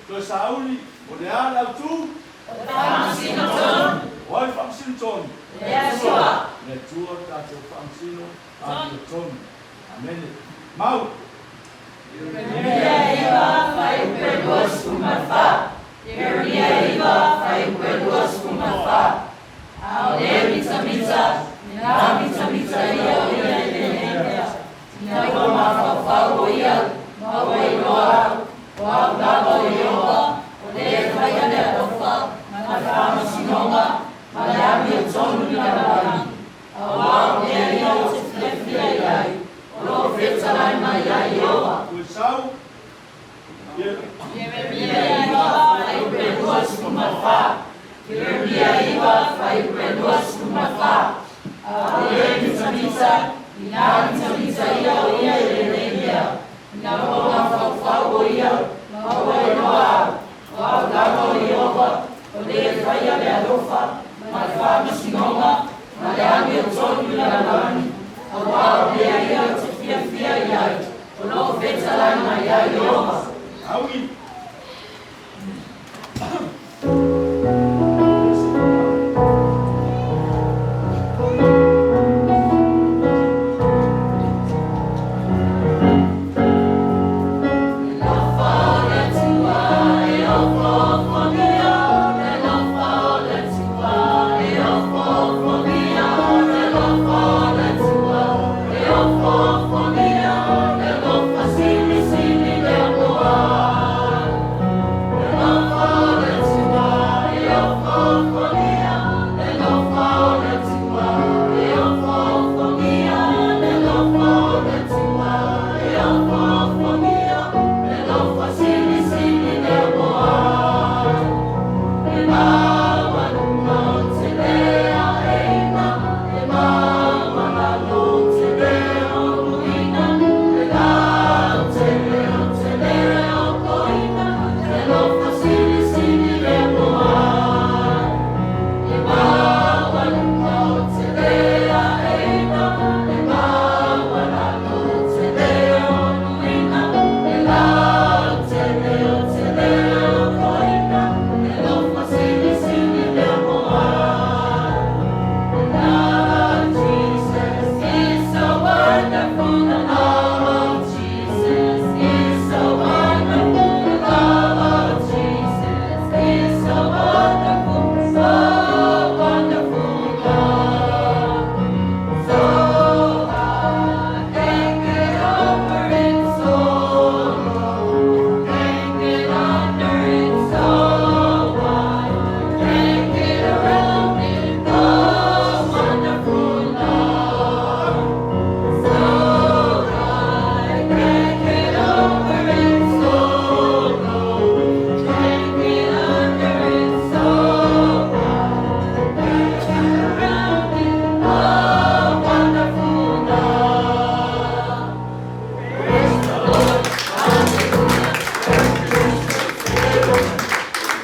Tôi sauli o le ala tu. Whaamasino tonu. Oi whaamasino tonu. Lea sua. Le tua tātou whaamasino a le tonu. Amen. Mau. Ieria iwa whai uperua skumawha. Ieria iwa whai uperua skumawha. Ao le mita mita. Nā mita mita ia o ia e lenea. Nā iwa mawhawhau o ia. Mau e roa au. Wau lava o ioa. O le whai ane alofa. Ma whaamasinonga. Ma le ami o tonu ni a rangi. Au le ia o te whewhia iai. O lo whetalai mai ai ioa. Koe sau. Ieremia iwa whai uperua skumawha. Ieremia iwa whai uperua skumawha. Au le mita mita. Nā mita mita ia o ia e lenea. Nā ronga whawhau o ia. Mau e noa au. Wau lava o ioa. O le whai ane alofa. Ma whaamasinonga. Ma le ami o tonu i a rangi.